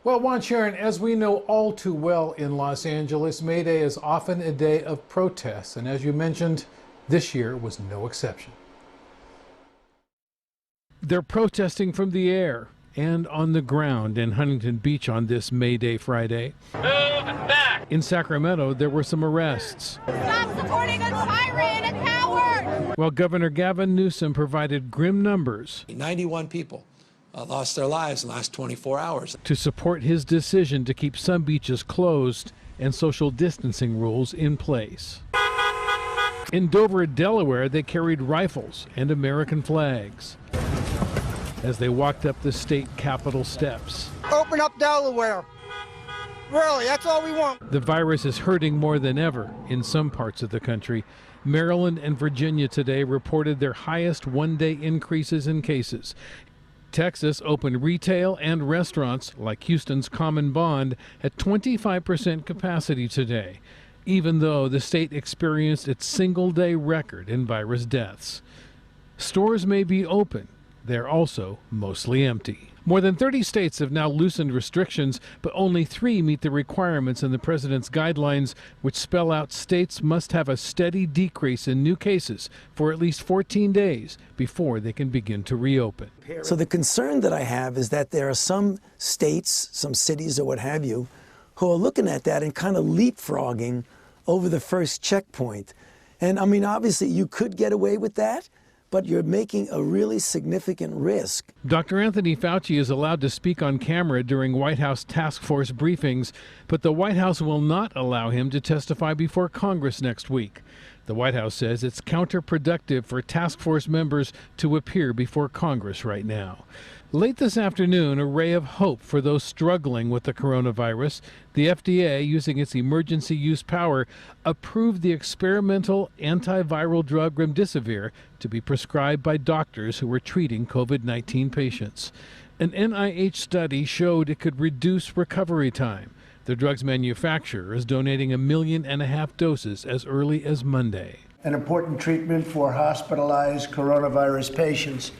Well, Juan Sharon, as we know all too well in Los Angeles, May Day is often a day of protests, and as you mentioned, this year was no exception. They're protesting from the air and on the ground in Huntington Beach on this May Day Friday. Move back! In Sacramento, there were some arrests. Stop supporting a tyrant, a coward! While Governor Gavin Newsom provided grim numbers 91 people lost their lives in the last 24 hours. to support his decision to keep some beaches closed and social distancing rules in place. In Dover, Delaware, they carried rifles and American flags as they walked up the state capitol steps. Open up Delaware. Really, that's all we want. The virus is hurting more than ever in some parts of the country. Maryland and Virginia today reported their highest one-day increases in cases. Texas opened retail and restaurants, like Houston's Common Bond, at 25% capacity today, even though the state experienced its single-day record in virus deaths. Stores may be open. They're also mostly empty. More than 30 states have now loosened restrictions, but only 3 meet the requirements in the president's guidelines, which spell out states must have a steady decrease in new cases for at least 14 days before they can begin to reopen. So the concern that I have is that there are some states, some cities or what have you, who are looking at that and kind of leapfrogging over the first checkpoint. And I mean, obviously you could get away with that, but you're making a really significant risk. Dr. Anthony Fauci is allowed to speak on camera during White House task force briefings, but the White House will not allow him to testify before Congress next week. The White House says it's counterproductive for task force members to appear before Congress right now. Late this afternoon, a ray of hope for those struggling with the coronavirus. The FDA, using its emergency use power, approved the experimental antiviral drug remdesivir to be prescribed by doctors who were treating COVID-19 patients. An NIH study showed it could reduce recovery time. The drug's manufacturer is donating 1.5 million doses as early as Monday. An important treatment for hospitalized coronavirus patients.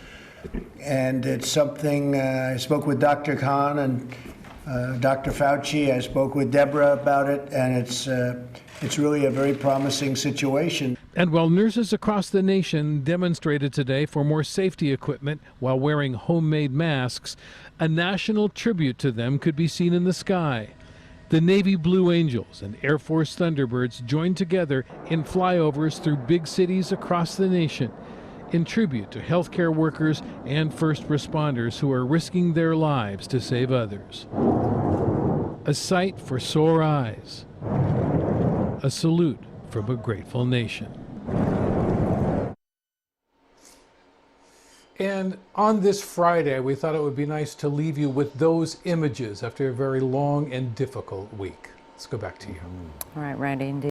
And it's something, I spoke with Dr. Khan and Dr. Fauci. I spoke with Deborah about it, and it's really a very promising situation. And while nurses across the nation demonstrated today for more safety equipment while wearing homemade masks, a national tribute to them could be seen in the sky. The Navy Blue Angels and Air Force Thunderbirds joined together in flyovers through big cities across the nation in tribute to healthcare workers and first responders who are risking their lives to save others. A sight for sore eyes. A salute from a grateful nation. And on this Friday, we thought it would be nice to leave you with those images after a very long and difficult week. Let's go back to you. All right, Randy. Indeed.